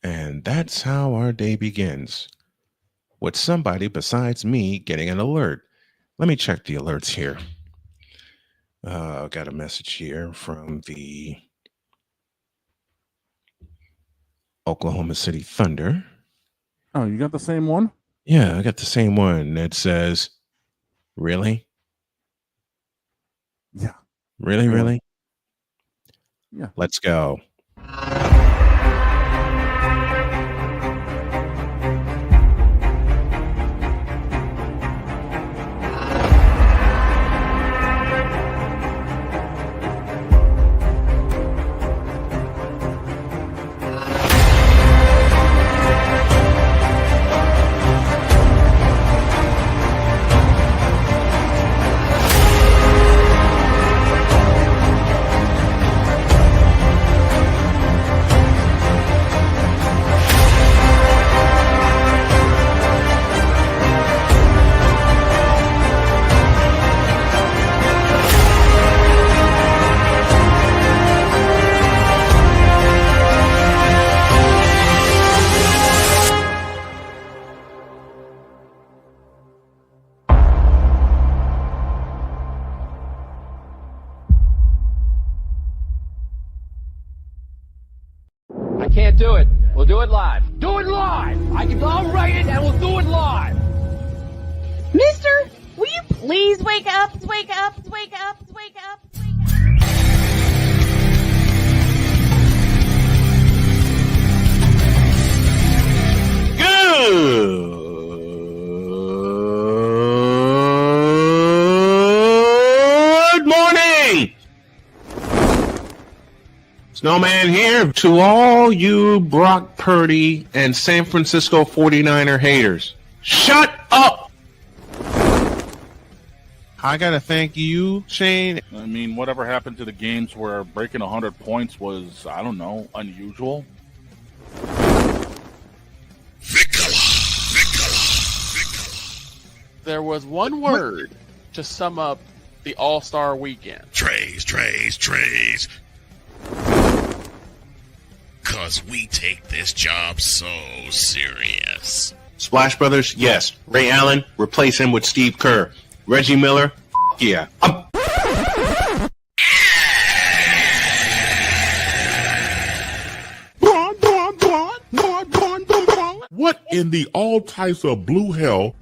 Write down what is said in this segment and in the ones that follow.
And that's how our day begins, with somebody besides me getting an alert. Let me check the alerts here. Got a message here from the Oklahoma City Thunder. Oh, you got the same one? Yeah, I got the same one that says, really? Yeah. Really, really? Yeah. Let's go. I can't do it. We'll do it live. Do it live! I'll write it and we'll do it live! Mister, will you please wake up, wake up, wake up, wake up, wake up? Good morning! Snowman here to all you Brock Purdy and San Francisco 49er haters. Shut up! I gotta thank you, Shane. I mean, whatever happened to the games where breaking 100 points was, I don't know, unusual? There was one word to sum up the All-Star weekend. Trays. Cause we take this job so serious. Splash Brothers, yes. Ray Allen, replace him with Steve Kerr. Reggie Miller, yeah. What in the all types of blue hell?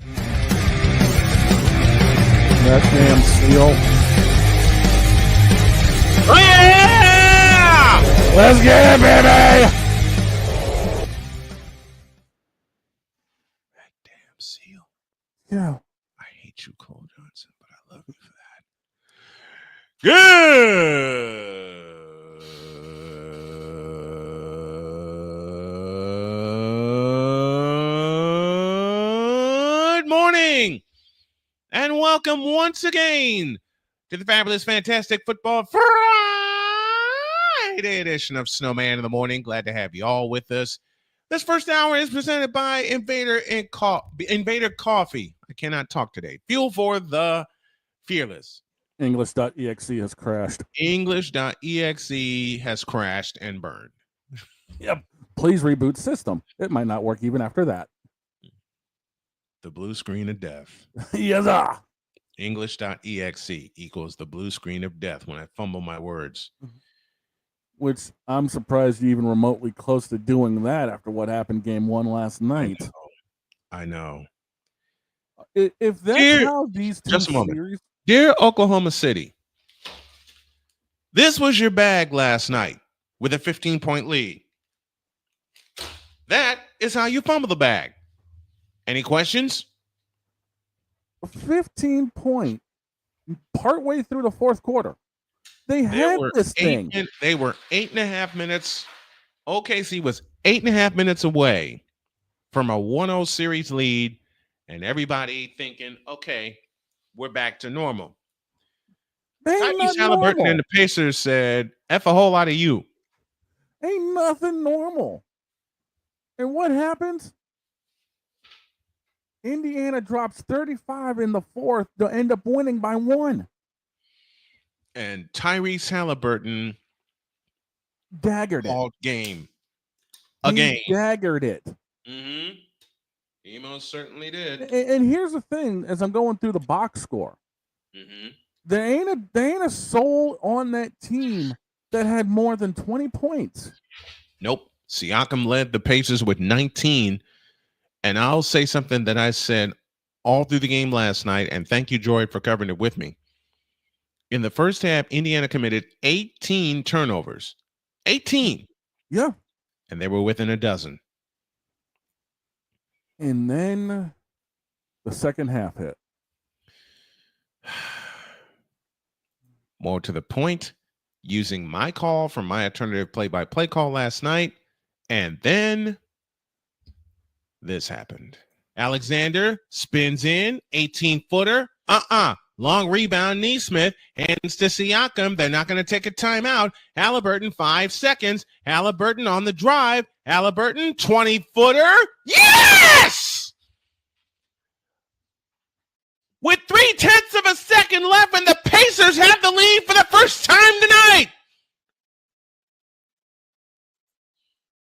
That damn seal. Oh yeah! Let's get it, baby! That damn seal. Yeah. I hate you, Cole Johnson, but I love you for that. Good morning, and welcome once again to the fabulous, fantastic football Friday edition of Snowman in the Morning. Glad to have you all with us. This first hour is presented by Invader Coffee. I cannot talk today. Fuel for the fearless. English.exe has crashed. English.exe has crashed and burned. Yep. Please reboot system. It might not work even after that. The blue screen of death. Yes, sir. English.exe equals the blue screen of death when I fumble my words. Which I'm surprised you even remotely close to doing that after what happened game one last night. I know. If that's how these two just a moment. series... Dear Oklahoma City, this was your bag last night with a 15-point lead. That is how you fumble the bag. Any questions? 15 point partway through the fourth quarter. They had this thing. They were 8.5 minutes. OKC was 8.5 minutes away from a 1-0 series lead, and everybody thinking, okay, we're back to normal. Tyrese Halliburton and the Pacers said, F a whole lot of you. Ain't nothing normal. And what happens? Indiana drops 35 in the fourth to end up winning by 1. And Tyrese Halliburton daggered all game. game. He daggered it. Mm-hmm. He most certainly did. And here's the thing: as I'm going through the box score, Mm-hmm. there ain't a soul on that team that had more than 20 points. Nope. Siakam led the Pacers with 19. And I'll say something that I said all through the game last night, and thank you, Joy, for covering it with me. In the first half, Indiana committed 18 turnovers. 18. Yeah. And they were within a dozen. And then the second half hit. More to the point, using my call from my alternative play-by-play call last night, and then this happened. Alexander spins in, 18-footer. Long rebound, Neesmith. Hands to Siakam. They're not going to take a timeout. Halliburton, 5 seconds. Halliburton on the drive. Halliburton, 20-footer. Yes! With 0.3 of a second left, and the Pacers have the lead for the first time tonight.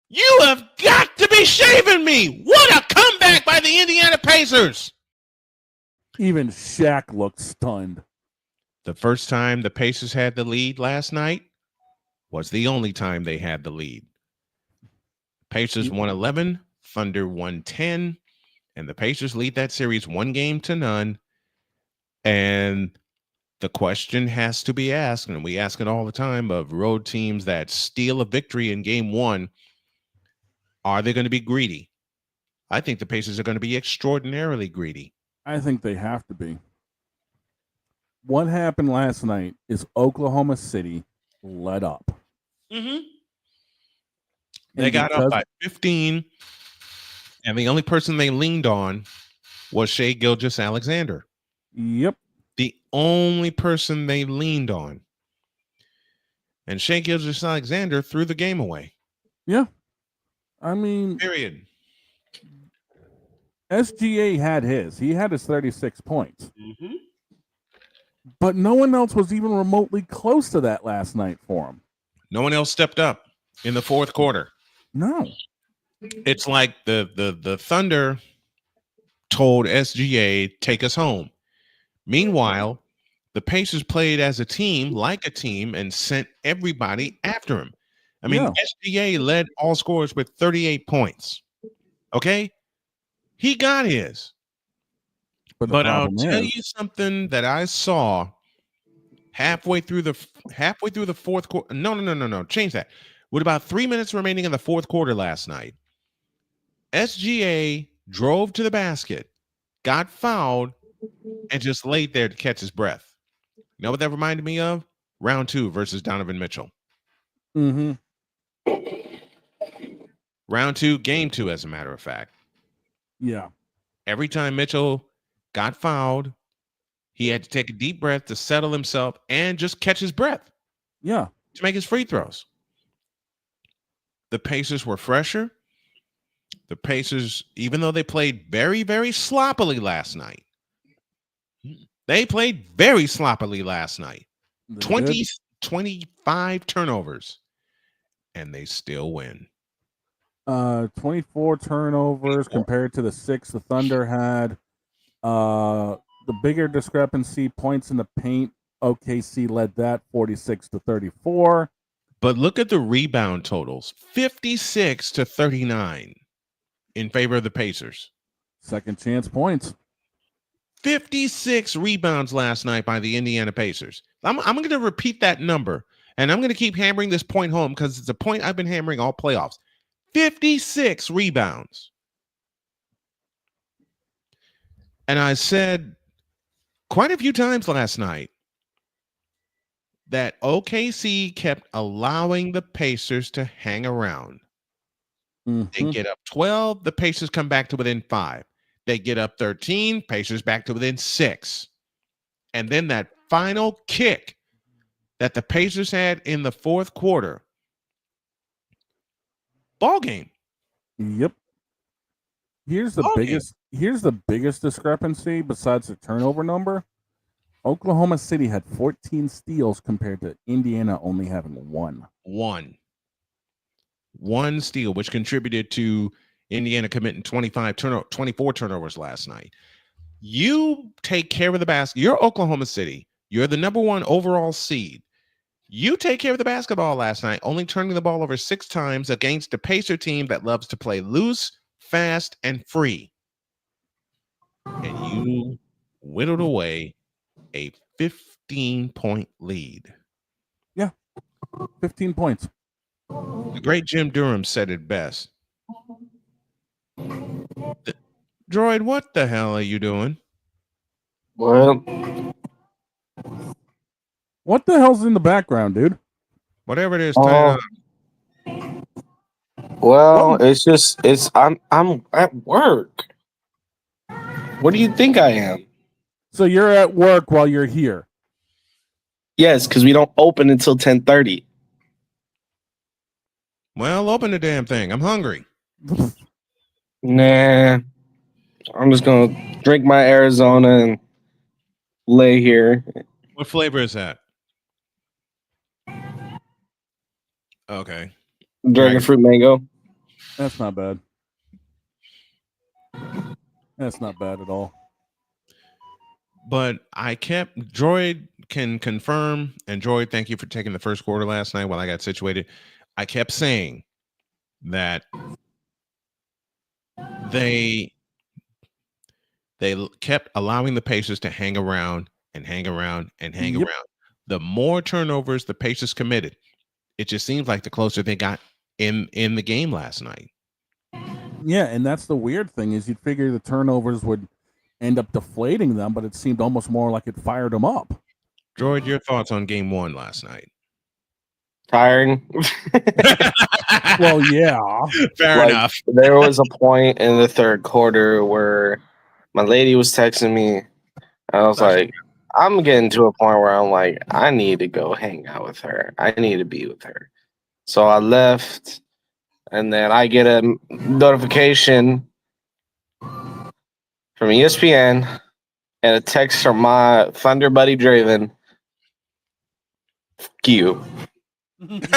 You have got to be shaving me. What a comeback by the Indiana Pacers. Even Shaq looked stunned. The first time the Pacers had the lead last night was the only time they had the lead. Pacers won 11, Thunder won 10, and the Pacers lead that series 1-0. And the question has to be asked, and we ask it all the time, of road teams that steal a victory in game one. Are they going to be greedy? I think the Pacers are going to be extraordinarily greedy. I think they have to be. What happened last night is Oklahoma City let up. Mm-hmm. They got up by 15, and the only person they leaned on was Shai Gilgeous-Alexander. Yep. The only person they leaned on. And Shai Gilgeous-Alexander threw the game away. Yeah. I mean, period. SGA had his. He had his 36 points. Mm-hmm. But no one else was even remotely close to that last night for him. No one else stepped up in the fourth quarter. No. It's like the Thunder told SGA, take us home. Meanwhile, the Pacers played as a team, like a team, and sent everybody after him. I mean, SGA led all scorers with 38 points. Okay? He got his. But I'll tell you something that I saw halfway through the fourth quarter. No. Change that. With about 3 minutes remaining in the fourth quarter last night, SGA drove to the basket, got fouled, and just laid there to catch his breath. You know what that reminded me of? Round 2 versus Donovan Mitchell. Mm-hmm. Round 2, game 2, as a matter of fact. Yeah. Every time Mitchell got fouled, he had to take a deep breath to settle himself and just catch his breath. Yeah. To make his free throws. The Pacers were fresher. The Pacers, even though they played very, very sloppily last night, they played very sloppily last night. 25 turnovers, and they still win. 24 turnovers compared to the 6 the Thunder had. The bigger discrepancy, points in the paint, OKC led that 46-34. But look at the rebound totals, 56-39 in favor of the Pacers. Second chance points. 56 rebounds last night by the Indiana Pacers. I'm going to repeat that number, and I'm going to keep hammering this point home because it's a point I've been hammering all playoffs. 56 rebounds. And I said quite a few times last night that OKC kept allowing the Pacers to hang around. They get up 12, the Pacers come back to within 5. They get up 13, Pacers back to within 6. And then that final kick that the Pacers had in the fourth quarter. Ball game. Yep. Here's the biggest discrepancy besides the turnover number. Oklahoma City had 14 steals compared to Indiana only having 1. one steal, which contributed to Indiana committing 24 turnovers last night. You take care of the basket. You're Oklahoma City. You're the #1 overall seed. You take care of the basketball last night, only turning the ball over 6 times against a Pacer team that loves to play loose, fast, and free. And you whittled away a 15-point lead. Yeah, 15 points. The great Jim Durham said it best. Droid, what the hell are you doing? Well, What the hell's in the background, dude? Whatever it is, turn it on. well, I'm at work. What do you think I am? So you're at work while you're here. Yes, because we don't open until 10:30. Well, open the damn thing. I'm hungry. Nah, I'm just gonna drink my Arizona and lay here. What flavor is that? Okay. Dragon fruit mango. That's not bad. That's not bad at all. But Droid can confirm, and Droid, thank you for taking the first quarter last night while I got situated. I kept saying that they kept allowing the Pacers to hang around and hang around and hang Yep. around. The more turnovers the Pacers committed, it just seems like the closer they got in the game last night. Yeah, and that's the weird thing is you'd figure the turnovers would end up deflating them, but it seemed almost more like it fired them up. Droid, your thoughts on game 1 last night? Tiring. Well, yeah. Fair Like, enough. There was a point in the third quarter where my lady was texting me. I was like, I'm getting to a point where I'm like, I need to go hang out with her. I need to be with her. So I left, and then I get a notification from ESPN and a text from my Thunder buddy Draven. Fuck you. And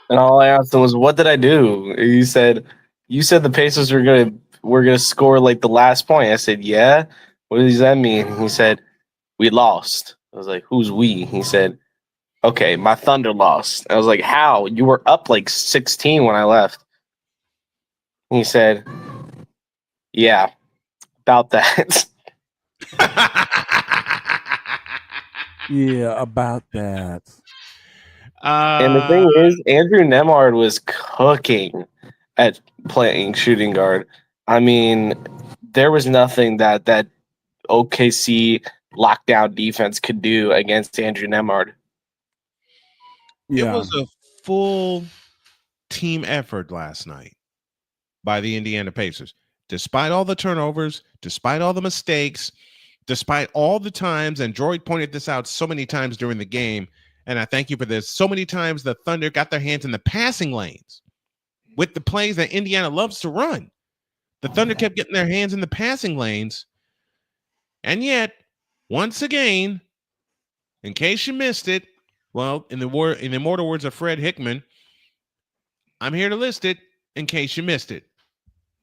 all I asked him was, "What did I do?" He said, "You said the Pacers were gonna score like the last point." I said, "Yeah." What does that mean? He said, "We lost." I was like, "Who's we?" He said, "Okay, my Thunder lost." I was like, "How? You were up like 16 when I left." He said, "Yeah, about that." Yeah, about that. And the thing is, Andrew Nemhard was cooking at playing shooting guard. I mean, there was nothing that OKC lockdown defense could do against Andrew Nemhard. Yeah. It was a full team effort last night by the Indiana Pacers. Despite all the turnovers, despite all the mistakes, despite all the times, and Droid pointed this out so many times during the game, and I thank you for this, so many times the Thunder got their hands in the passing lanes with the plays that Indiana loves to run. The Thunder kept getting their hands in the passing lanes, and yet, once again, in case you missed it, well, in the immortal words of Fred Hickman, I'm here to list it in case you missed it.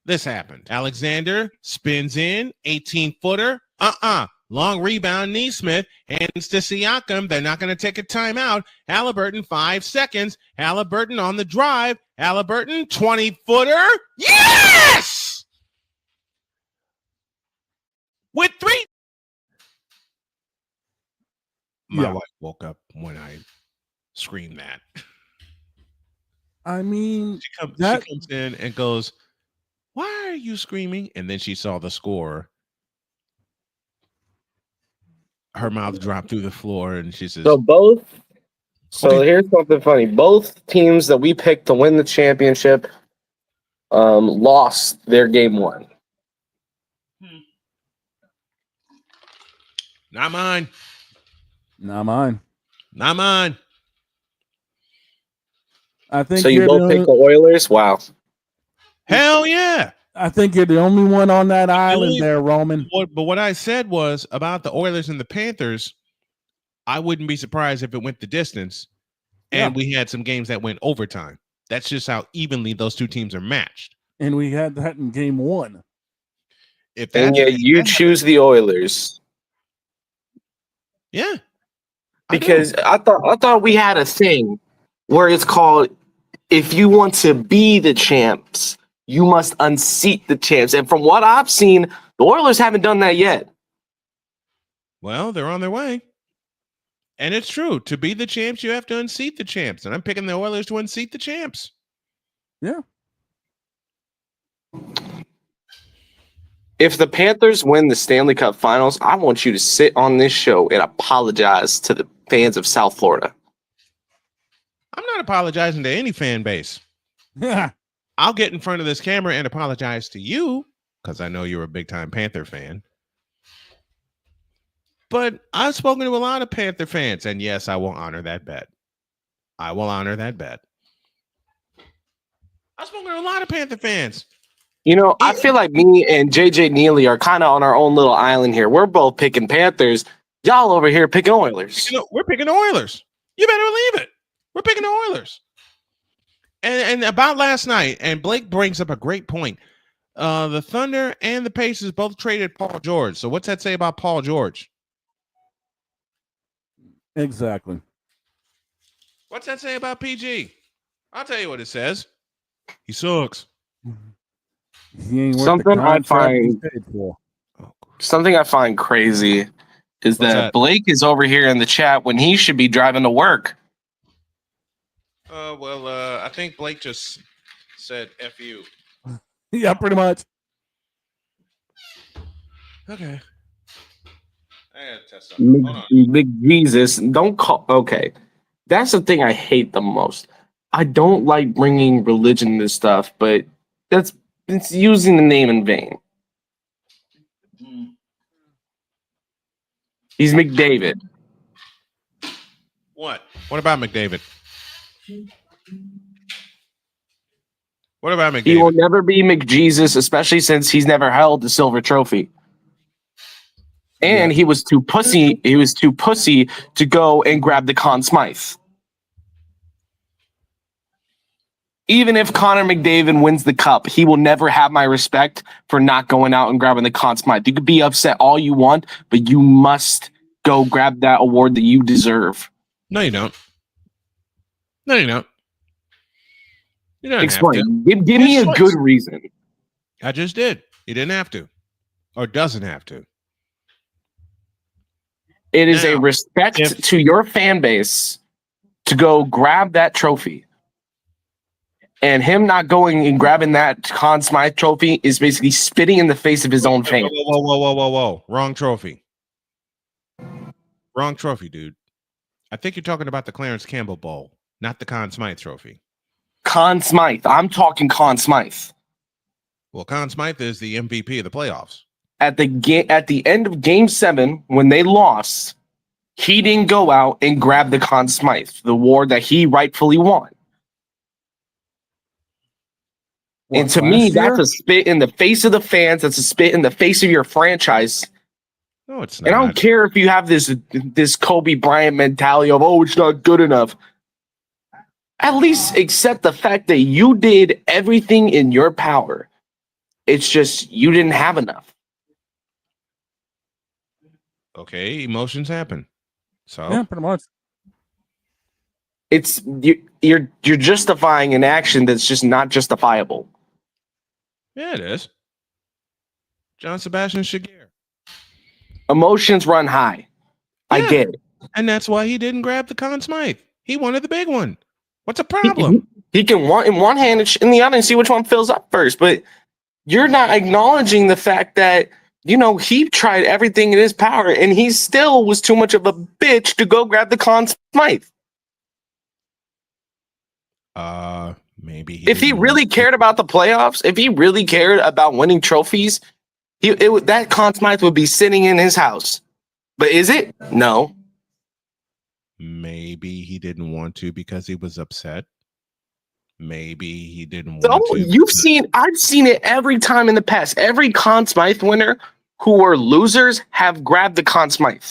This happened. Alexander spins in, 18-footer. Long rebound, Neesmith. Hands to Siakam. They're not going to take a timeout. Halliburton, 5 seconds. Halliburton on the drive. Halliburton, 20-footer. Yes! With 3. My wife woke up when I screamed that. I mean, She comes in and goes, "Why are you screaming?" And then she saw the score. Her mouth dropped through the floor, and she says, So here's something funny. Both teams that we picked to win the championship lost their game 1. "Not mine. Not mine. Not mine." I think So you both picked the Oilers? Wow. Hell yeah. I think you're the only one on that island there, Roman. But what I said was about the Oilers and the Panthers, I wouldn't be surprised if it went the distance. And we had some games that went overtime. That's just how evenly those two teams are matched. And we had that in game 1. If And that's yet you choose the Oilers. yeah. Because I thought we had a thing where it's called, if you want to be the champs, you must unseat the champs. And from what I've seen, the Oilers haven't done that yet. Well, they're on their way. And it's true. To be the champs, you have to unseat the champs. And I'm picking the Oilers to unseat the champs. Yeah. If the Panthers win the Stanley Cup Finals, I want you to sit on this show and apologize to the fans of South Florida. I'm not apologizing to any fan base. Yeah. I'll get in front of this camera and apologize to you because I know you're a big-time Panther fan. But I've spoken to a lot of Panther fans, and yes, I will honor that bet. I will honor that bet. I've spoken to a lot of Panther fans. You know, I feel like me and JJ Neely are kind of on our own little island here. We're both picking Panthers. Y'all over here picking Oilers. We're picking the Oilers. You better believe it. We're picking the Oilers. And about last night, and Blake brings up a great point. The Thunder and the Pacers both traded Paul George. So what's that say about Paul George? Exactly. What's that say about PG? I'll tell you what it says. He sucks. He ain't worth Something the I contract he's find- paid for. Something I find crazy is What's that that? Blake is over here in the chat when he should be driving to work. I think Blake just said F you. Yeah, pretty much. Okay. I gotta test something. Hold on. Big Jesus, don't call. Okay, that's the thing I hate the most. I don't like bringing religion into stuff, but it's using the name in vain. He's McDavid. What? What about McDavid? What about He will McDavid? never be McJesus, especially since he's never held the silver trophy. And he was too pussy. He was too pussy to go and grab the Conn Smythe. Even if Connor McDavid wins the cup, he will never have my respect for not going out and grabbing the Conn Smythe. You could be upset all you want, but you must go grab that award that you deserve. No, you don't. No, you don't. You don't have to. Explain. Give me a Choice. good reason. I just did. He didn't have to. Or doesn't have to. It is a Now, respect if- to your fan base to go grab that trophy. And him not going and grabbing that Conn Smythe trophy is basically spitting in the face of his own fans. Whoa. Wrong trophy. Wrong trophy, dude. I think you're talking about the Clarence Campbell Bowl, not the Conn Smythe trophy. Conn Smythe. I'm talking Conn Smythe. Well, Conn Smythe is the MVP of the playoffs. At the end of Game 7, when they lost, he didn't go out and grab the Conn Smythe, the award that he rightfully won. What, And to last me, year? that's a spit in the face of the fans. That's a spit in the face of your franchise. No, it's And I don't not. care if you have this Kobe Bryant mentality of, oh, it's not good enough. At least accept the fact that you did everything in your power. It's just you didn't have enough. Okay, emotions happen. So Yeah, pretty much. It's you're justifying an action that's just not justifiable. yeah, it is. John Sebastian Shigure. Emotions run high. I Yeah. get it. And that's why he didn't grab the Conn Smythe. He wanted the big one. What's the problem? He can want in one hand and in the other and see which one fills up first. But you're not acknowledging the fact that, he tried everything in his power and he still was too much of a bitch to go grab the Conn Smythe. Maybe If he didn't really want to. cared about the playoffs, if he really cared about winning trophies, that Conn Smythe would be sitting in his house. But is it? No. Maybe he didn't want to because he was upset. Maybe he didn't So want to. I've seen it every time in the past. Every Conn Smythe winner who were losers have grabbed the Conn Smythe.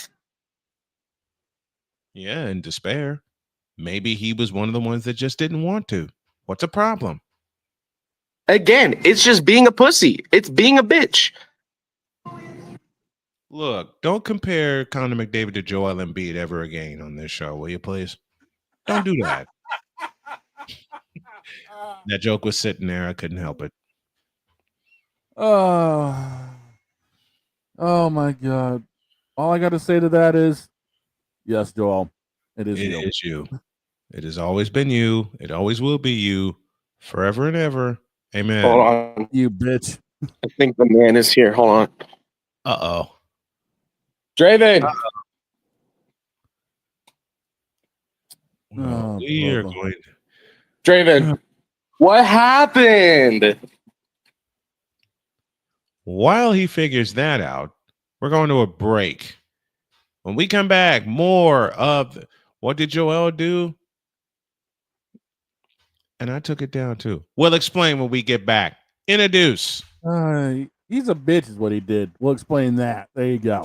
Yeah, in despair. Maybe he was one of the ones that just didn't want to. What's a problem? Again, it's just being a pussy. It's being a bitch. Look, don't compare Conor McDavid to Joel Embiid ever again on this show, will you please? Don't do that. That joke was sitting there. I couldn't help it. Oh my God. All I got to say to that is, yes, Joel, it is It you. is you. It has always been you. It always will be you forever and ever. Amen. Hold on. You bitch. I think the man is here. Hold on. Uh-oh. Draven. Oh, We are Bubba. going. Draven. What happened? While he figures that out, we're going to a break. When we come back, more of what did Joel do? And I took it down too. We'll explain when we get back. Introduce. He's a bitch is what he did. We'll explain that. There you go.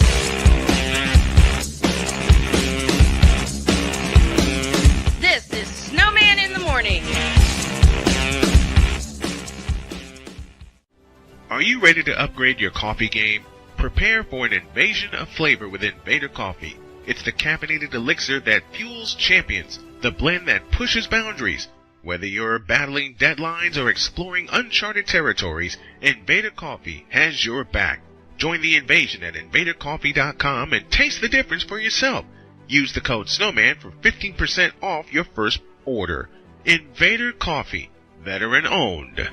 This is Snowman in the morning. Are you ready to upgrade your coffee game? Prepare for an invasion of flavor with Invader Coffee. It's the caffeinated elixir that fuels champions, the blend that pushes boundaries. Whether you're battling deadlines or exploring uncharted territories, Invader Coffee has your back. Join the invasion at invadercoffee.com and taste the difference for yourself. Use the code Snowman for 15% off your first order. Invader Coffee, veteran owned.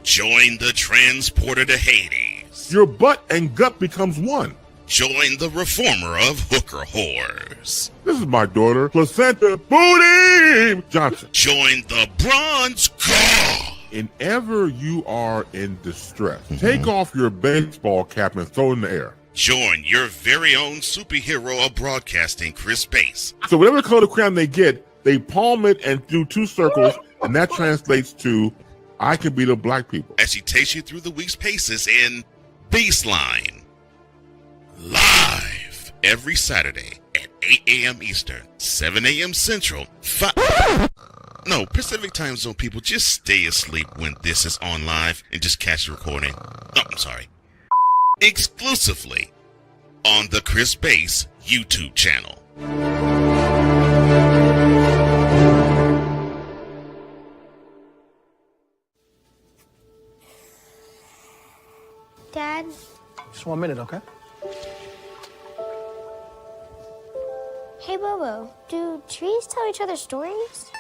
Join the transporter to Hades. Your butt and gut becomes one. Join the reformer of hooker whores. This is my daughter, Placenta Booty Johnson. Join the bronze claw. Whenever you are in distress, take off your baseball cap and throw it in the air. Join your very own superhero of broadcasting, Chris Bass. So whatever color crayon they get, they palm it and do 2 circles, and that translates to I can beat up black people. As he takes you through the week's paces in Baseline. Live every Saturday at 8 a.m. Eastern, 7 a.m. Central, No, Pacific Time Zone people, just stay asleep when this is on live and just catch the recording. Oh, I'm sorry. Exclusively on the Chris Bass YouTube channel. Dad? Just 1 minute, okay? Hey, Bobo, do trees tell each other stories?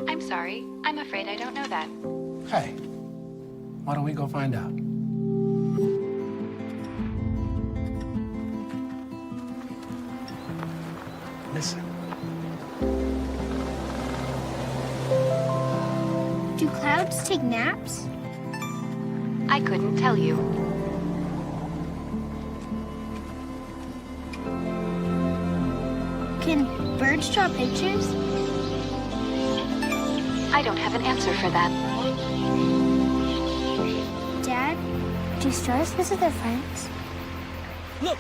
I'm sorry. I'm afraid I don't know that. Hey, why don't we go find out? Listen. Do clouds take naps? I couldn't tell you. Can birds draw pictures? I don't have an answer for that. Dad, do stars visit their friends? Look!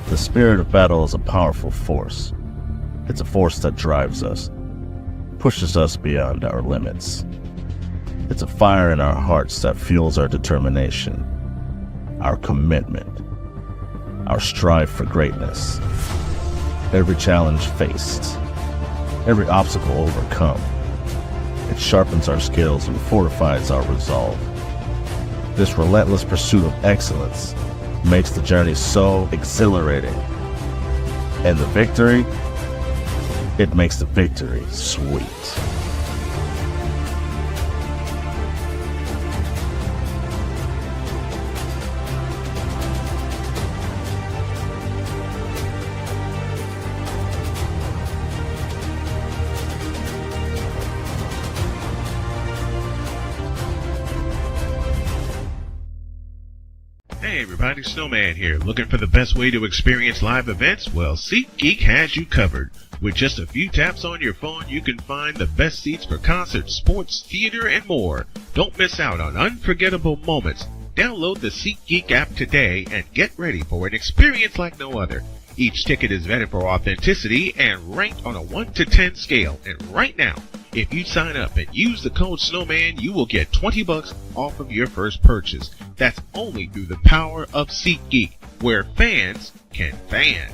The spirit of battle is a powerful force. It's a force that drives us, pushes us beyond our limits. It's a fire in our hearts that fuels our determination, our commitment, our strive for greatness. Every challenge faced, every obstacle overcome, it sharpens our skills and fortifies our resolve. This relentless pursuit of excellence makes the journey so exhilarating. And the victory, it makes the victory sweet. Hey everybody. everybody, Snowman here. Looking for the best way to experience live events? Well, SeatGeek has you covered. With just a few taps on your phone, you can find the best seats for concerts, sports, theater, and more. Don't miss out on unforgettable moments. Download the SeatGeek app today and get ready for an experience like no other. Each ticket is vetted for authenticity and ranked on a 1 to 10 scale. And right now, if you sign up and use the code Snowman, you will get $20 off of your first purchase. That's only through the power of SeatGeek, where fans can fan.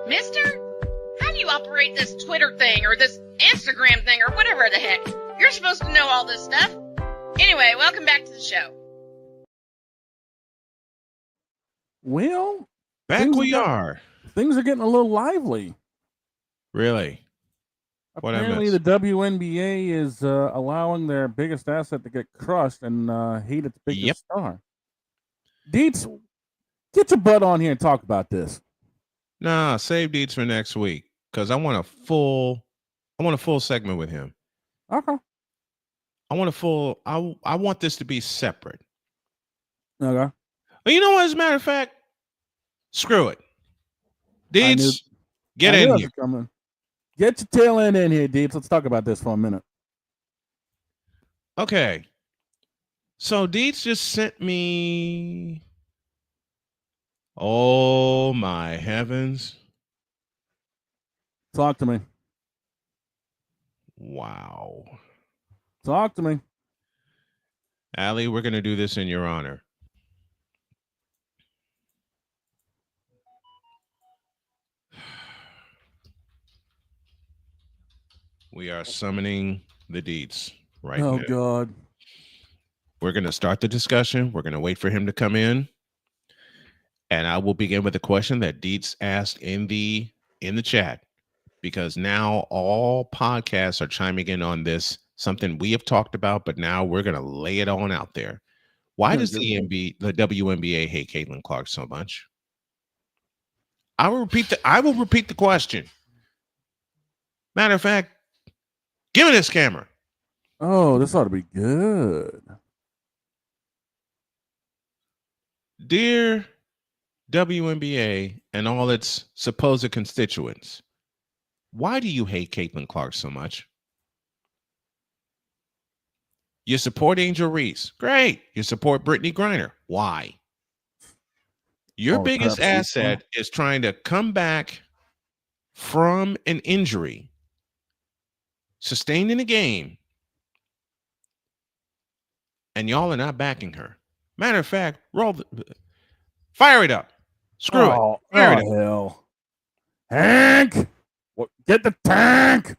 Mister, how do you operate this Twitter thing or this Instagram thing or whatever the heck? You're supposed to know all this stuff. Anyway, welcome back to the show. Well, Back we are. Things are getting a little lively. Really? What I Apparently, missed? the WNBA is allowing their biggest asset to get crushed and hate its biggest star. Deets, get your butt on here and talk about this. Nah, save Deeds for next week because I want a full segment with him. Okay. I want this to be separate. Okay. But you know what? As a matter of fact, screw it. Deeds, get I knew in it here. was coming. Get your tail end in here, Deeps. Let's talk about this for a minute. Okay. So Deeds just sent me. Oh my heavens. Talk to me. Wow. Talk to me. Allie, we're going to do this in your honor. We are summoning the Deeds right now. Oh, God. We're going to start the discussion. We're going to wait for him to come in. And I will begin with a question that Deets asked in the chat, because now all podcasts are chiming in on this, something we have talked about, but now we're going to lay it on out there. Why does the WNBA hate Caitlin Clark so much? I will repeat the question. Matter of fact, give me this camera. Oh, this ought to be good. Dear WNBA and all its supposed constituents, why do you hate Caitlin Clark so much? You support Angel Reese. Great. You support Brittany Griner. Why? Your biggest asset is trying to come back from an injury sustained in a game, and y'all are not backing her. Matter of fact, fire it up. Screw it. Fire it up. Hell. Hank! Get the tank!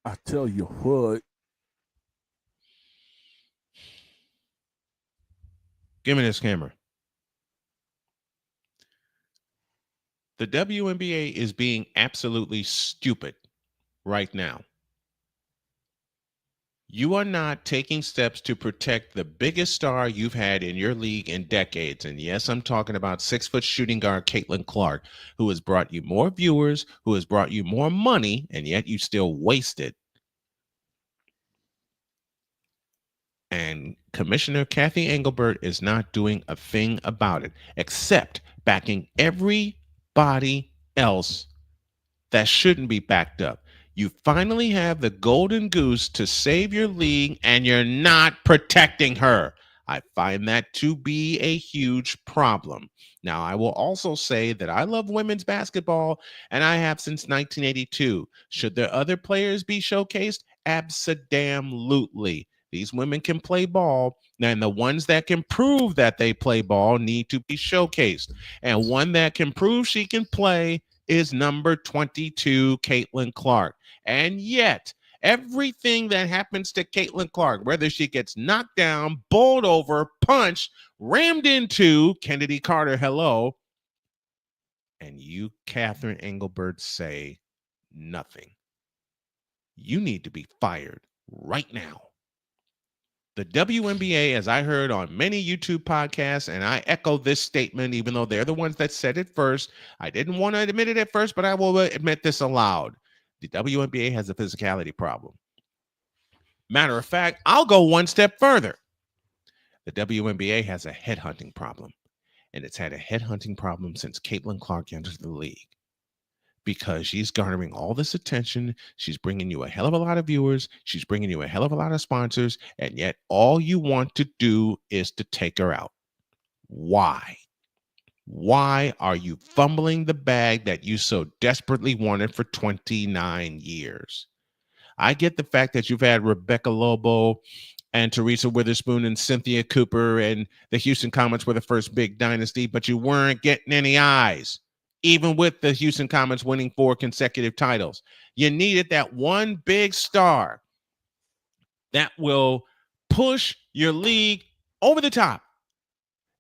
I tell you what. Give me this camera. The WNBA is being absolutely stupid right now. You are not taking steps to protect the biggest star you've had in your league in decades. And yes, I'm talking about 6-foot shooting guard Caitlin Clark, who has brought you more viewers, who has brought you more money, and yet you still waste it. And Commissioner Kathy Engelbert is not doing a thing about it, except backing everybody else that shouldn't be backed up. You finally have the golden goose to save your league, and you're not protecting her. I find that to be a huge problem. Now, I will also say that I love women's basketball, and I have since 1982. Should there other players be showcased? Abso-damn-lutely. These women can play ball, and the ones that can prove that they play ball need to be showcased. And one that can prove she can play is number 22, Caitlin Clark. And yet, everything that happens to Caitlin Clark, whether she gets knocked down, bowled over, punched, rammed into, Kennedy Carter, hello, and you, Catherine Engelbert, say nothing. You need to be fired right now. The WNBA, as I heard on many YouTube podcasts, and I echo this statement, even though they're the ones that said it first. I didn't want to admit it at first, but I will admit this aloud. The WNBA has a physicality problem. Matter of fact, I'll go one step further. The WNBA has a headhunting problem, and it's had a headhunting problem since Caitlin Clark entered the league. Because she's garnering all this attention. She's bringing you a hell of a lot of viewers. She's bringing you a hell of a lot of sponsors. And yet all you want to do is to take her out. Why? Why are you fumbling the bag that you so desperately wanted for 29 years? I get the fact that you've had Rebecca Lobo and Teresa Witherspoon and Cynthia Cooper and the Houston Comets were the first big dynasty, but you weren't getting any eyes. Even with the Houston Comets winning 4 consecutive titles, you needed that one big star that will push your league over the top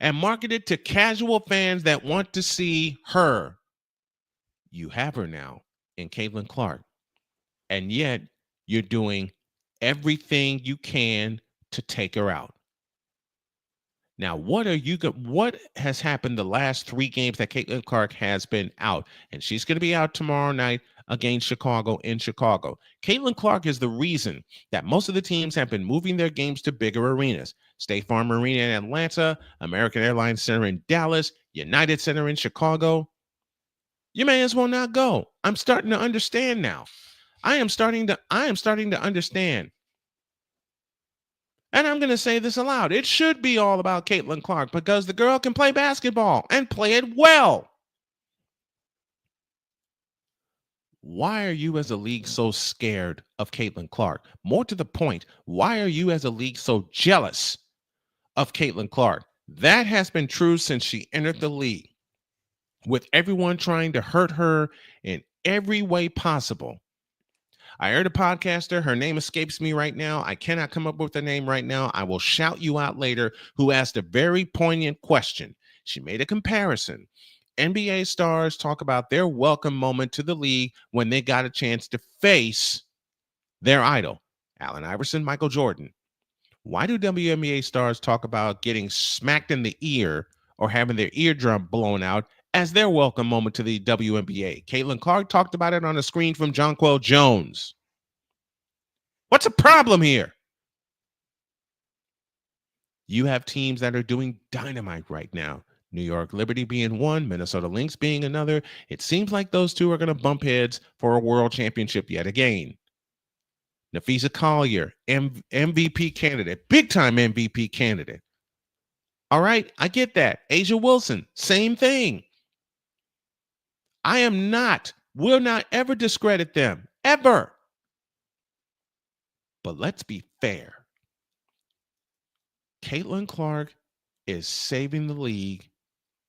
and market it to casual fans that want to see her. You have her now in Caitlin Clark, and yet you're doing everything you can to take her out. Now, what has happened the last 3 games that Caitlin Clark has been out? And she's going to be out tomorrow night against Chicago in Chicago. Caitlin Clark is the reason that most of the teams have been moving their games to bigger arenas. State Farm Arena in Atlanta, American Airlines Center in Dallas, United Center in Chicago. You may as well not go. I'm starting to understand now. I am starting to understand. And I'm going to say this aloud. It should be all about Caitlin Clark because the girl can play basketball and play it well. Why are you as a league so scared of Caitlin Clark? More to the point, why are you as a league so jealous of Caitlin Clark? That has been true since she entered the league, with everyone trying to hurt her in every way possible. I heard a podcaster, her name escapes me right now. I cannot come up with the name right now. I will shout you out later, who asked a very poignant question. She made a comparison. NBA stars talk about their welcome moment to the league when they got a chance to face their idol, Allen Iverson, Michael Jordan. Why do WNBA stars talk about getting smacked in the ear or having their eardrum blown out as their welcome moment to the WNBA? Caitlin Clark talked about it on a screen from Jonquel Jones. What's the problem here? You have teams that are doing dynamite right now. New York Liberty being one, Minnesota Lynx being another. It seems like those two are going to bump heads for a world championship yet again. Nafisa Collier, MVP candidate, big-time MVP candidate. All right, I get that. Asia Wilson, same thing. Will not ever discredit them, ever. But let's be fair. Caitlin Clark is saving the league,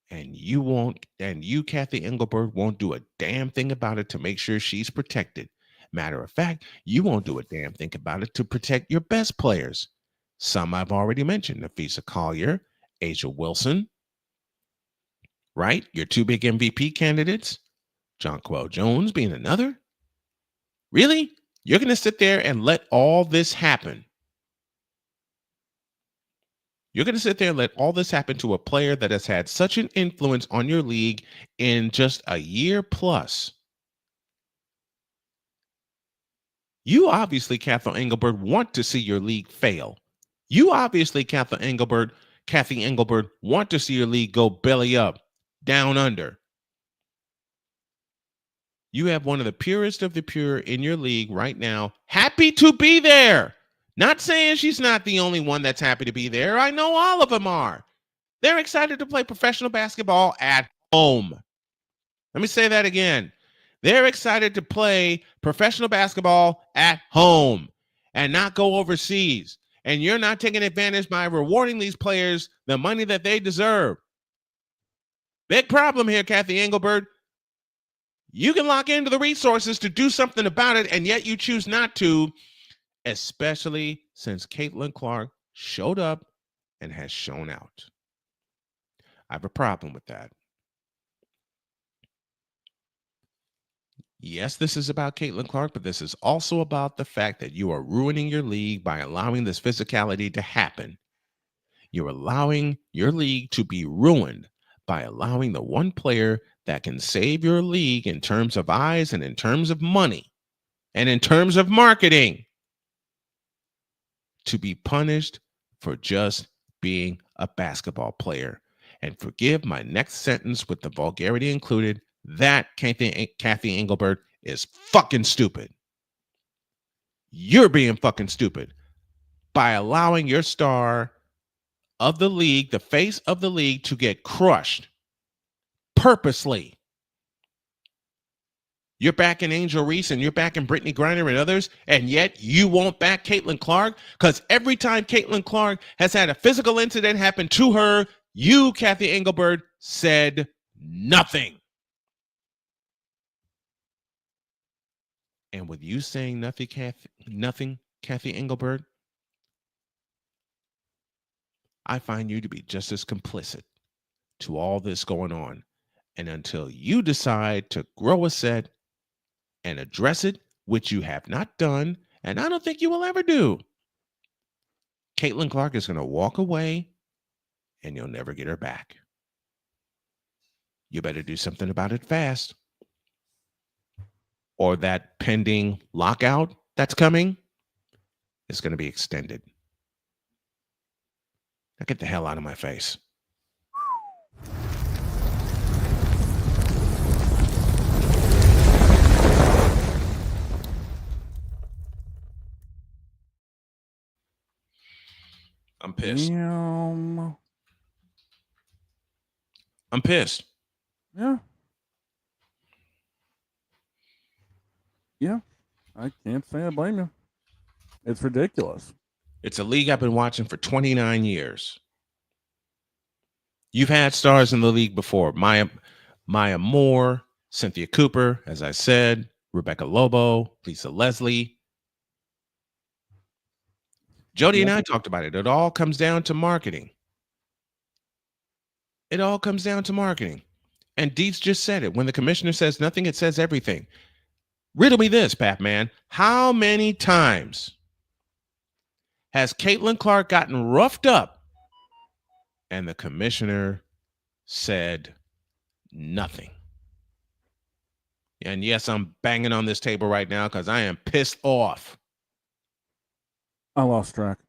and you, Kathy Engelberg, won't do a damn thing about it to make sure she's protected. Matter of fact, you won't do a damn thing about it to protect your best players. Some I've already mentioned, Nafisa Collier, Asia Wilson, right? Your 2 big MVP candidates, Jonquel Jones being another. Really? You're going to sit there and let all this happen? You're going to sit there and let all this happen to a player that has had such an influence on your league in just a year plus? You obviously, Kathy Engelberg, want to see your league fail. You obviously, Kathy Engelberg, want to see your league go belly up, down under. You have one of the purest of the pure in your league right now, happy to be there. Not saying she's not the only one that's happy to be there. I know all of them are. They're excited to play professional basketball at home. Let me say that again. They're excited to play professional basketball at home and not go overseas. And you're not taking advantage by rewarding these players the money that they deserve. Big problem here, Kathy Engelberg. You can lock into the resources to do something about it, and yet you choose not to, especially since Caitlin Clark showed up and has shown out. I have a problem with that. Yes, this is about Caitlin Clark, but this is also about the fact that you are ruining your league by allowing this physicality to happen. You're allowing your league to be ruined by allowing the one player that can save your league in terms of eyes and in terms of money and in terms of marketing to be punished for just being a basketball player. And forgive my next sentence with the vulgarity included, that Kathy Engelbert is fucking stupid. You're being fucking stupid by allowing your star of the league, the face of the league, to get crushed purposely. You're backing Angel Reese and you're backing Brittany Griner and others, and yet you won't back Caitlin Clark, because every time Caitlin Clark has had a physical incident happen to her, you, Kathy Engelbert, said nothing. And with you saying nothing, Kathy Engelbert, I find you to be just as complicit to all this going on. And until you decide to grow a set and address it, which you have not done, and I don't think you will ever do, Caitlin Clark is going to walk away and you'll never get her back. You better do something about it fast. Or that pending lockout that's coming is going to be extended. Now get the hell out of my face. I'm pissed. Damn. I'm pissed. Yeah. Yeah. I can't say I blame you. It's ridiculous. It's a league I've been watching for 29 years. You've had stars in the league before. Maya Moore, Cynthia Cooper, as I said, Rebecca Lobo, Lisa Leslie. Jody and I talked about it. It all comes down to marketing. It all comes down to marketing. And Dietz just said it. When the commissioner says nothing, it says everything. Riddle me this, Pat-Man. How many times has Caitlin Clark gotten roughed up and the commissioner said nothing? And yes, I'm banging on this table right now because I am pissed off. I lost track.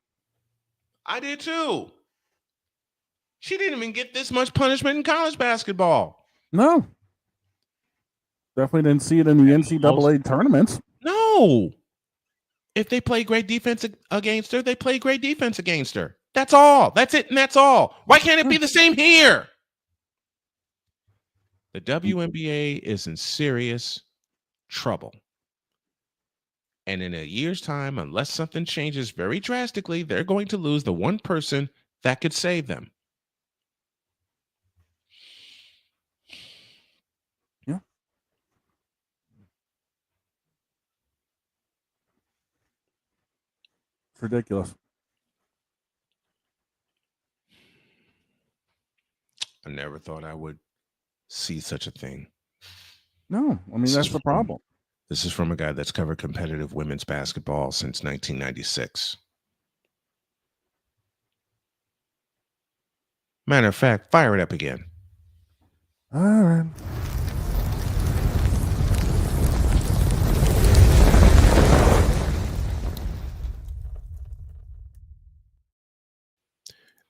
I did too. She didn't even get this much punishment in college basketball. No. Definitely didn't see it in the NCAA tournaments. No. If they play great defense against her, they play great defense against her. That's all. That's it, and that's all. Why can't it be the same here? The WNBA is in serious trouble. And in a year's time, unless something changes very drastically, they're going to lose the one person that could save them. Yeah. It's ridiculous. I never thought I would see such a thing. No, I mean, that's the problem. This is from a guy that's covered competitive women's basketball since 1996. Matter of fact, fire it up again. All right.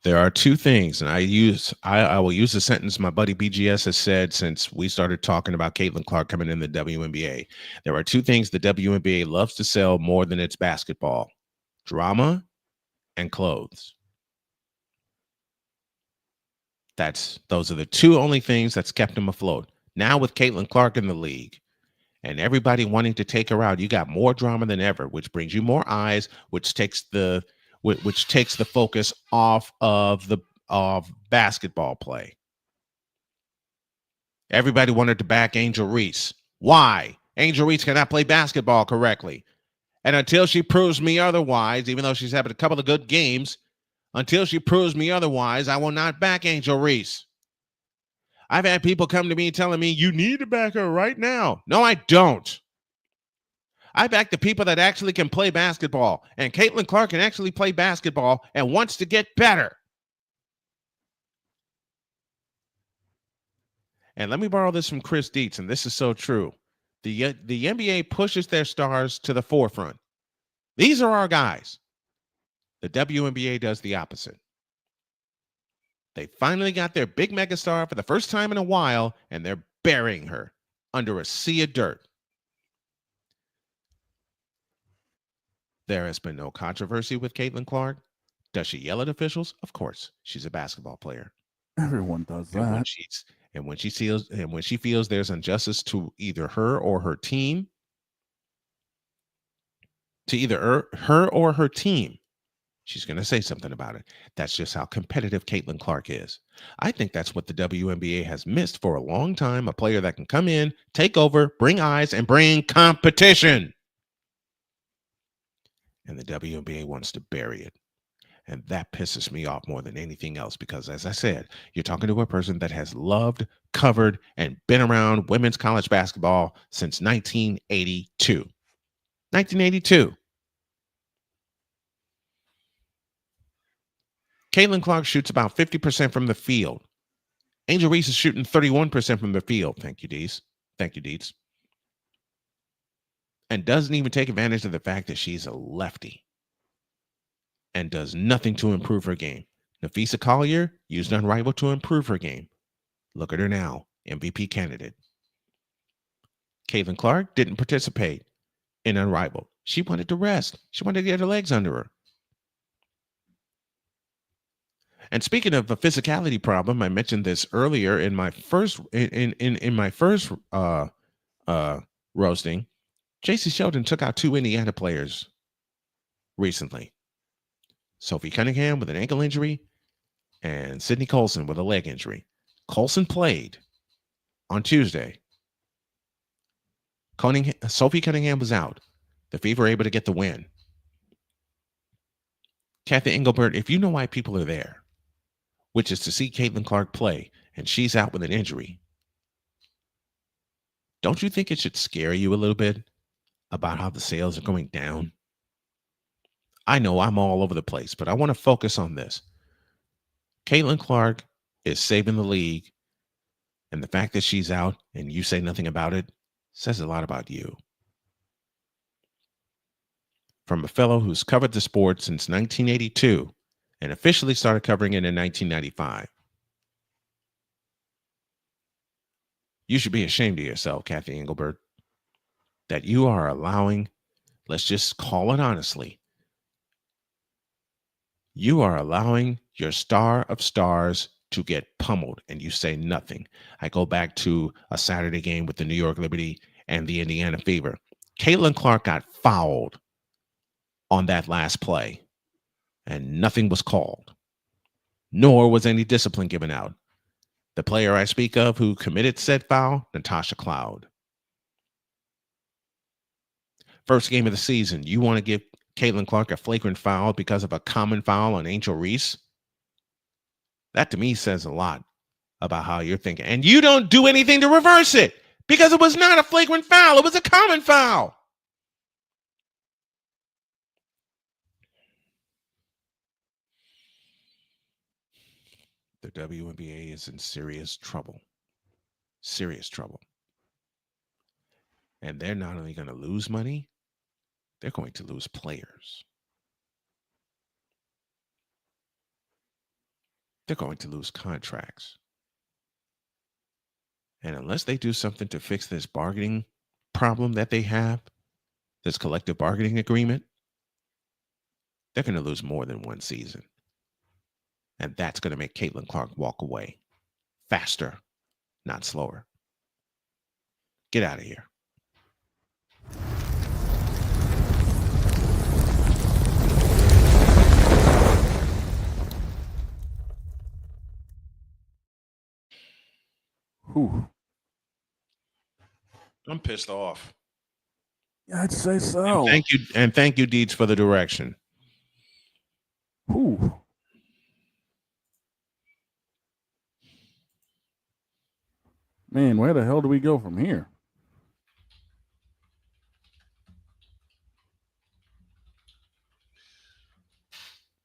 There are two things, and I will use the sentence my buddy BGS has said since we started talking about Caitlin Clark coming in the WNBA. There are two things the WNBA loves to sell more than its basketball: drama and clothes. Those are the two only things that's kept them afloat. Now with Caitlin Clark in the league and everybody wanting to take her out, you got more drama than ever, which brings you more eyes, which takes the focus off of basketball play. Everybody wanted to back Angel Reese. Why? Angel Reese cannot play basketball correctly. And until she proves me otherwise, even though she's having a couple of good games, until she proves me otherwise, I will not back Angel Reese. I've had people come to me telling me, you need to back her right now. No, I don't. I back the people that actually can play basketball. And Caitlin Clark can actually play basketball and wants to get better. And let me borrow this from Chris Dietz, and this is so true. The NBA pushes their stars to the forefront. These are our guys. The WNBA does the opposite. They finally got their big megastar for the first time in a while, and they're burying her under a sea of dirt. There has been no controversy with Caitlin Clark. Does she yell at officials? Of course. She's a basketball player. Everyone does that. And when she feels there's injustice to either her or her team, she's going to say something about it. That's just how competitive Caitlin Clark is. I think that's what the WNBA has missed for a long time, a player that can come in, take over, bring eyes, and bring competition. And the WNBA wants to bury it. And that pisses me off more than anything else because, as I said, you're talking to a person that has loved, covered, and been around women's college basketball since 1982. 1982. Caitlin Clark shoots about 50% from the field. Angel Reese is shooting 31% from the field. Thank you, Dees. Thank you, Deets. And doesn't even take advantage of the fact that she's a lefty and does nothing to improve her game. Nafisa Collier used Unrivaled to improve her game. Look at her now, MVP candidate. Caitlin Clark didn't participate in Unrivaled. She wanted to rest. She wanted to get her legs under her. And speaking of a physicality problem, I mentioned this earlier in my first roasting. J.C. Sheldon took out 2 Indiana players recently. Sophie Cunningham with an ankle injury and Sydney Colson with a leg injury. Colson played on Tuesday. Sophie Cunningham was out. The Fever were able to get the win. Kathy Engelbert, if you know why people are there, which is to see Caitlin Clark play, and she's out with an injury, don't you think it should scare you a little bit about how the sales are going down? I know I'm all over the place, but I want to focus on this. Caitlin Clark is saving the league, and the fact that she's out and you say nothing about it says a lot about you. From a fellow who's covered the sport since 1982 and officially started covering it in 1995. You should be ashamed of yourself, Kathy Engelbert, that you are allowing, let's just call it honestly, you are allowing your star of stars to get pummeled and you say nothing. I go back to a Saturday game with the New York Liberty and the Indiana Fever. Caitlin Clark got fouled on that last play and nothing was called, nor was any discipline given out. The player I speak of who committed said foul, Natasha Cloud. First game of the season, you want to give Caitlin Clark a flagrant foul because of a common foul on Angel Reese? That to me says a lot about how you're thinking. And you don't do anything to reverse it because it was not a flagrant foul. It was a common foul. The WNBA is in serious trouble. Serious trouble. And they're not only going to lose money, they're going to lose players. They're going to lose contracts. And unless they do something to fix this bargaining problem that they have, this collective bargaining agreement, they're going to lose more than one season. And that's going to make Caitlin Clark walk away faster, not slower. Get out of here. Whew. I'm pissed off. Yeah, I'd say so. And thank you, Deeds, for the direction. Whew. Man, where the hell do we go from here?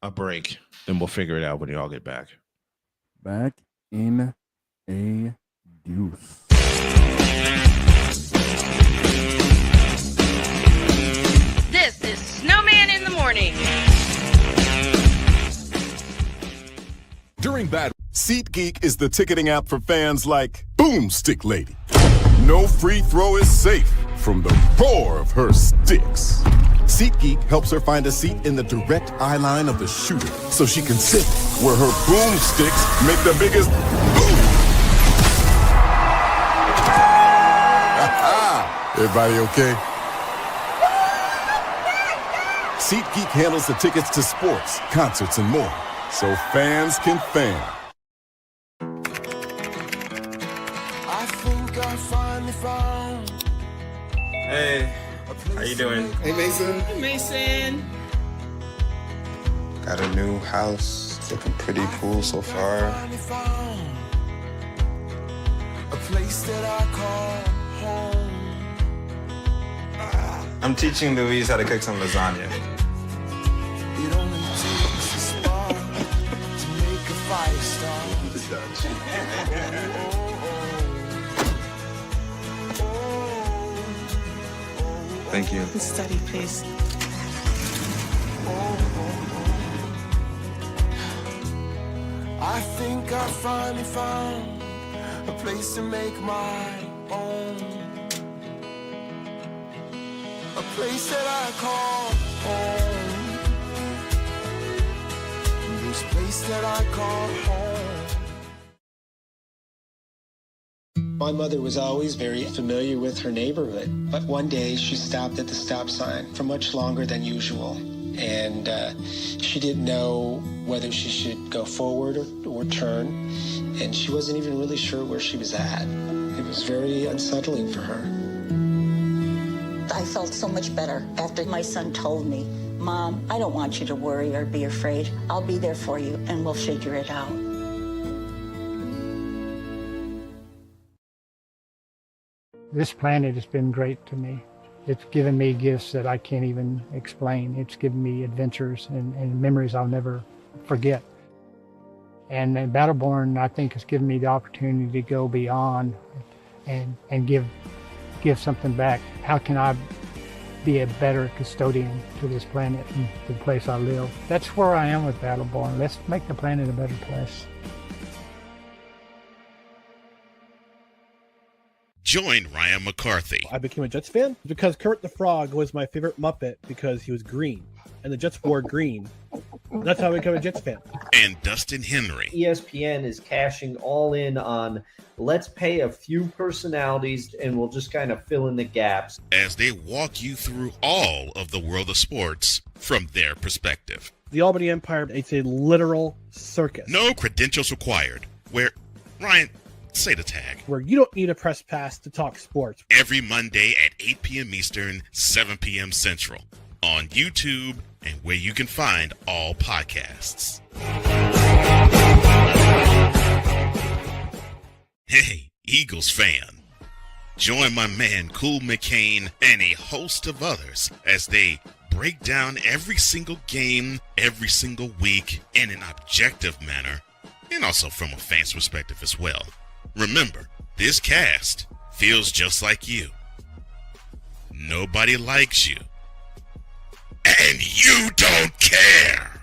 A break. Then we'll figure it out when you all get back. Back in a deuce. This is Snowman in the morning. During bad, SeatGeek is the ticketing app for fans like Boomstick Lady. No free throw is safe from the roar of her sticks. SeatGeek helps her find a seat in the direct eye line of the shooter so she can sit where her boomsticks make the biggest boom. Everybody okay? SeatGeek handles the tickets to sports, concerts, and more, so fans can fan. I think I finally found. Hey, how you doing? Hey, Mason. Hey, Mason. Got a new house. It's looking pretty cool so far. A place that I call home. I'm teaching Louise how to cook some lasagna. It only takes a spark to make a fire start. The Dutch. Thank you. Study, please. I think I finally found a place to make my own. A place that I call home. This place that I call home. My mother was always very familiar with her neighborhood, but one day she stopped at the stop sign for much longer than usual. And she didn't know whether she should go forward or turn, and she wasn't even really sure where she was at. It was very unsettling for her. I felt so much better after my son told me, Mom, I don't want you to worry or be afraid. I'll be there for you, and we'll figure it out. This planet has been great to me. It's given me gifts that I can't even explain. It's given me adventures and memories I'll never forget. And Battleborn, I think, has given me the opportunity to go beyond and give something back. How can I be a better custodian to this planet and to the place I live? That's where I am with Battleborn. Let's make the planet a better place. Join Ryan McCarthy. I became a Jets fan because Kermit the Frog was my favorite Muppet because he was green, and the Jets wore green. That's how I became a Jets fan. And Dustin Henry. ESPN is cashing all in on let's pay a few personalities and we'll just kind of fill in the gaps. As they walk you through all of the world of sports from their perspective. The Albany Empire, it's a literal circus. No credentials required. Where, Ryan, say the tag. Where you don't need a press pass to talk sports. Every Monday at 8 p.m. Eastern, 7 p.m. Central. On YouTube and where you can find all podcasts. Hey, Eagles fan. Join my man Cool McCain and a host of others as they break down every single game, every single week in an objective manner, and also from a fan's perspective as well. Remember, this cast feels just like you. Nobody likes you. And you don't care.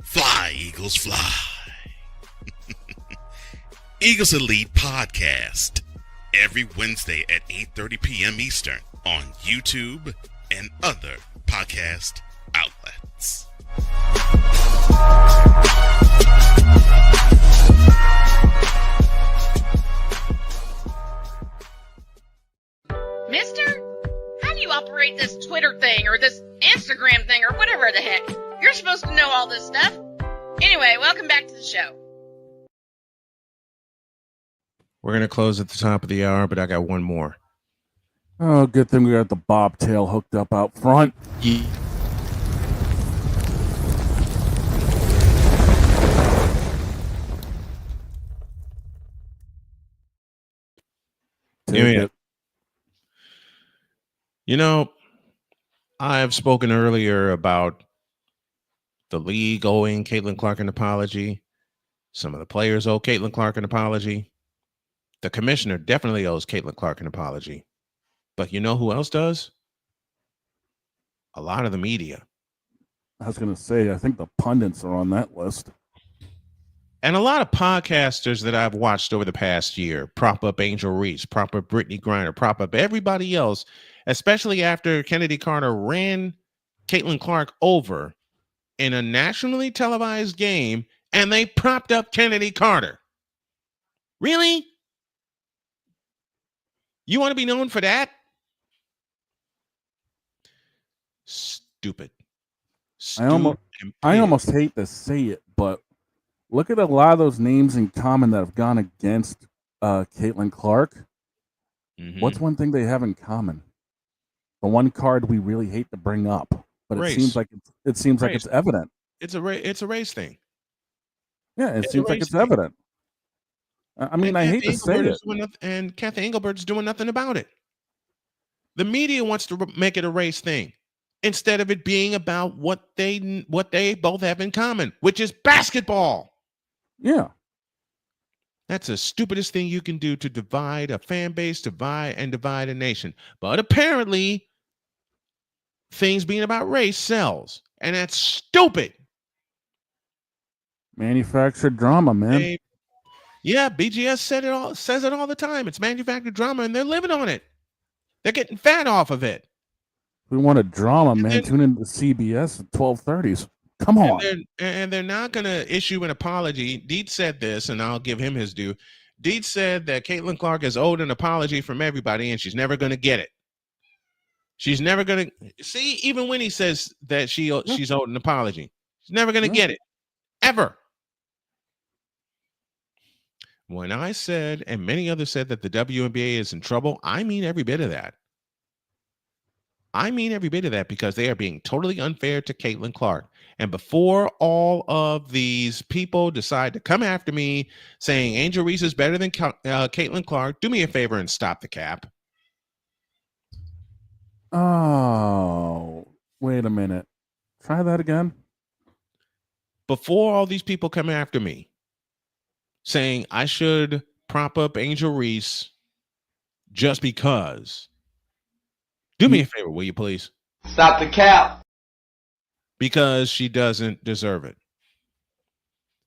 Fly, Eagles, fly. Eagles Elite Podcast. Every Wednesday at 8:30 p.m. Eastern on YouTube and other podcast outlets. Mister, how do you operate this Twitter thing or this Instagram thing or whatever the heck? You're supposed to know all this stuff. Anyway, welcome back to the show. We're going to close at the top of the hour, but I got one more. Oh, good thing we got the bobtail hooked up out front. Yeah. Ticket. You know, I've spoken earlier about the league owing Caitlin Clark an apology. Some of the players owe Caitlin Clark an apology. The commissioner definitely owes Caitlin Clark an apology. But you know who else does? A lot of the media. I was going to say, I think the pundits are on that list. And a lot of podcasters that I've watched over the past year, prop up Angel Reese, prop up Brittany Griner, prop up everybody else, especially after Kennedy Carter ran Caitlin Clark over in a nationally televised game, and they propped up Kennedy Carter. Really? You want to be known for that? Stupid. I almost hate to say it, but look at a lot of those names in common that have gone against Caitlin Clark. Mm-hmm. What's one thing they have in common? The one card we really hate to bring up, but Race. it seems like it's evident. It's a race thing. Yeah, it seems like it's evident. I mean, I hate to say it. And Kathy Engelbert's doing nothing about it. The media wants to make it a race thing instead of it being about what they both have in common, which is basketball. Yeah. That's the stupidest thing you can do to divide a fan base, divide a nation. But apparently, things being about race sells, and that's stupid. Manufactured drama, man. Yeah, BGS says it all the time. It's manufactured drama, and they're living on it. They're getting fat off of it. We want a drama, man. Tune into CBS at 12:30s. Come on. And they're not going to issue an apology. Deed said this, and I'll give him his due. Deed said that Caitlin Clark is owed an apology from everybody, and she's never going to get it. She's never going to see, even when he says that she's owed an apology, she's never going to get it, ever. When I said, and many others said, that the WNBA is in trouble, I mean every bit of that. I mean every bit of that, because they are being totally unfair to Caitlin Clark. And before all of these people decide to come after me saying Angel Reese is better than Caitlin Clark, do me a favor and stop the cap. Oh, wait a minute. Try that again. Before all these people come after me saying I should prop up Angel Reese just because, do me a favor, will you please? Stop the cap. Because she doesn't deserve it.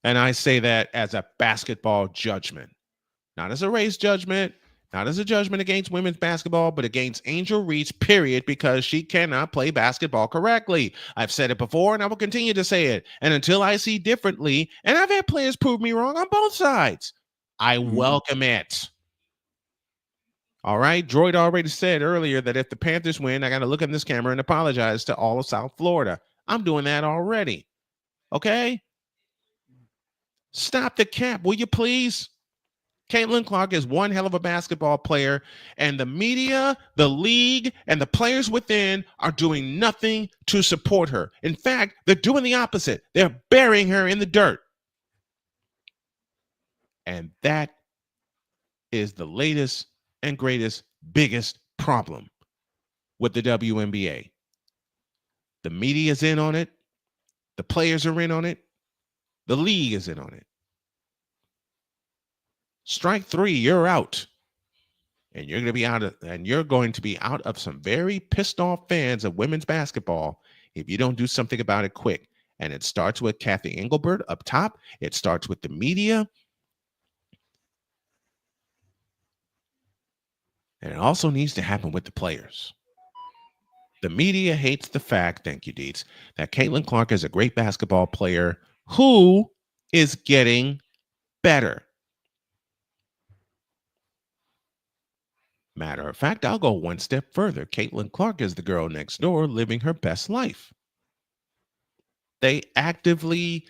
And I say that as a basketball judgment, not as a race judgment, not as a judgment against women's basketball, but against Angel Reese, period, because she cannot play basketball correctly. I've said it before, and I will continue to say it. And until I see differently, and I've had players prove me wrong on both sides, I welcome it. All right. Droid already said earlier that if the Panthers win, I got to look in this camera and apologize to all of South Florida. I'm doing that already. Okay. Stop the cap, will you please? Caitlin Clark is one hell of a basketball player, and the media, the league, and the players within are doing nothing to support her. In fact, they're doing the opposite. They're burying her in the dirt. And that is the latest and greatest, biggest problem with the WNBA. The media is in on it. The players are in on it. The league is in on it. Strike three, you're out. And you're going to be out of some very pissed off fans of women's basketball if you don't do something about it quick. And it starts with Kathy Engelbert up top. It starts with the media. And it also needs to happen with the players. The media hates the fact, thank you, Deets, that Caitlin Clark is a great basketball player who is getting better. Matter of fact, I'll go one step further. Caitlin Clark is the girl next door living her best life. They actively,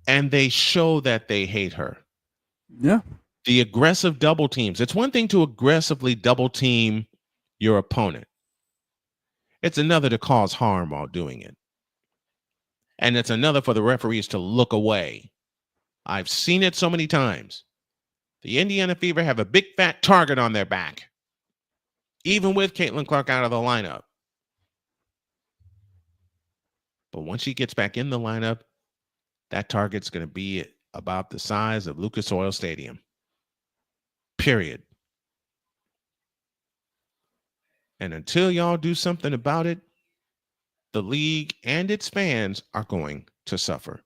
and they show that they hate her. Yeah. The aggressive double teams. It's one thing to aggressively double team your opponent. It's another to cause harm while doing it. And it's another for the referees to look away. I've seen it so many times. The Indiana Fever have a big fat target on their back. even with Caitlin Clark out of the lineup. But once she gets back in the lineup, that target's going to be about the size of Lucas Oil Stadium. Period. And until y'all do something about it, the league and its fans are going to suffer.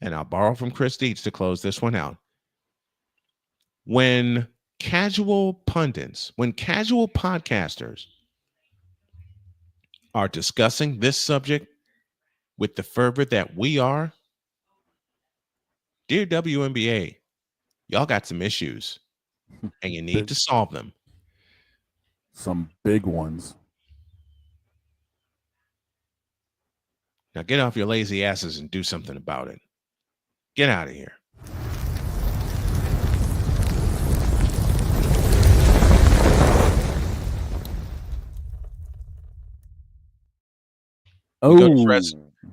And I'll borrow from Chris Dietz to close this one out. When casual pundits, when casual podcasters are discussing this subject with the fervor that we are, dear WNBA, y'all got some issues and you need to solve them. Some big ones. Now get off your lazy asses and do something about it. Get out of here.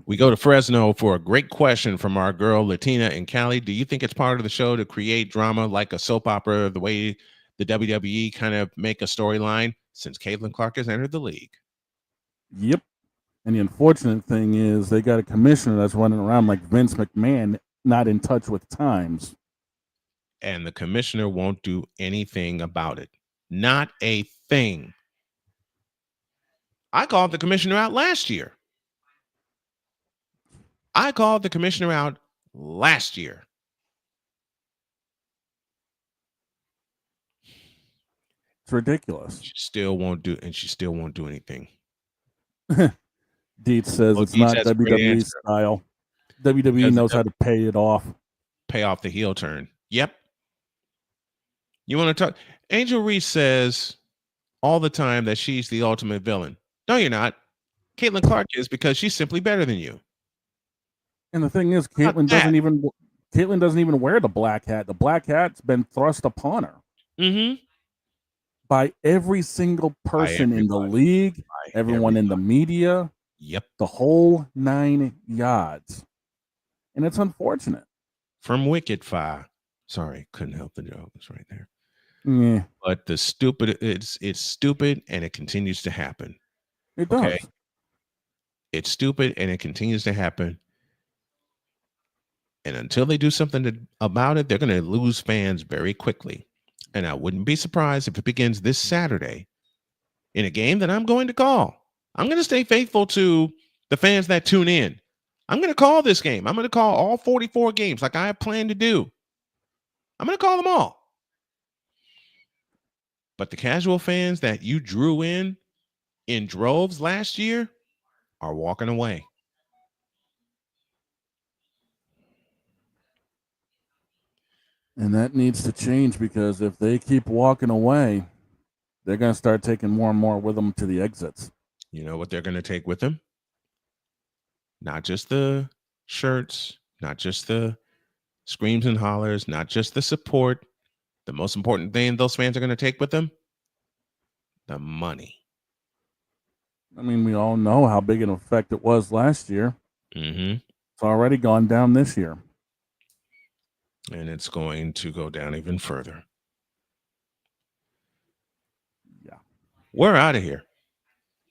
We go to Fresno for a great question from our girl Latina and Callie. Do you think it's part of the show to create drama like a soap opera, the way the WWE kind of make a storyline since Caitlin Clark has entered the league? Yep. And the unfortunate thing is they got a commissioner that's running around like Vince McMahon, not in touch with times. And the commissioner won't do anything about it. Not a thing. I called the commissioner out last year. It's ridiculous. She still won't do anything. Dietz says it's not WWE style. WWE knows how to pay it off. Pay off the heel turn. Yep. You want to talk? Angel Reese says all the time that she's the ultimate villain. No, you're not. Caitlin Clark is, because she's simply better than you. And the thing is, Caitlin doesn't even wear the black hat. The black hat's been thrust upon her. Mm-hmm. By every single person in the league, everyone in the media. Yep. The whole 9 yards. And it's unfortunate. From Wicked Fire. Sorry, couldn't help the joke. It's right there. Yeah. But the stupid, it's stupid, and it continues to happen. It does. Okay? It's stupid, and it continues to happen. And until they do something about it, they're going to lose fans very quickly. And I wouldn't be surprised if it begins this Saturday in a game that I'm going to call. I'm going to stay faithful to the fans that tune in. I'm going to call this game. I'm going to call all 44 games like I have planned to do. I'm going to call them all. But the casual fans that you drew in droves last year are walking away. And that needs to change, because if they keep walking away, they're going to start taking more and more with them to the exits. You know what they're going to take with them? Not just the shirts, not just the screams and hollers, not just the support. The most important thing those fans are going to take with them? The money. I mean, we all know how big an effect it was last year. Mm-hmm. It's already gone down this year. And it's going to go down even further. Yeah. We're out of here.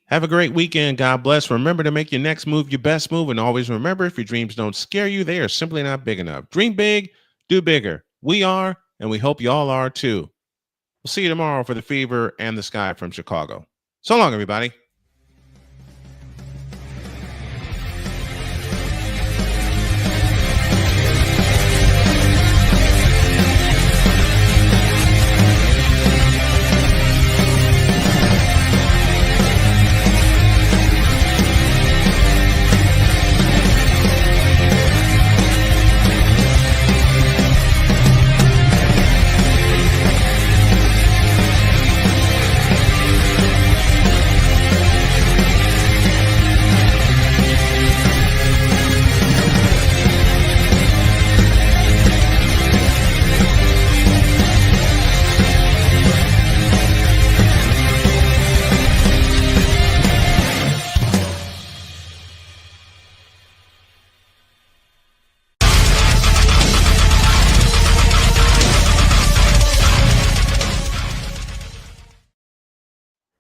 Have a great weekend. God bless. Remember to make your next move your best move. And always remember, if your dreams don't scare you, they are simply not big enough. Dream big, do bigger. We are, and we hope y'all are too. We'll see you tomorrow for the Fever and the Sky from Chicago. So long, everybody.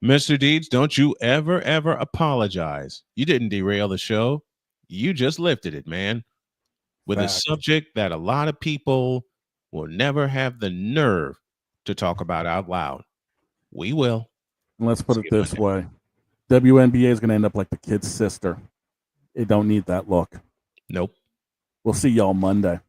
Mr. Deeds, don't you ever apologize. You didn't derail the show. You just lifted it, man, with a subject that a lot of people will never have the nerve to talk about out loud. We will. Let's put it this way. WNBA is going to end up like the kid's sister. It don't need that look. Nope. We'll see y'all Monday.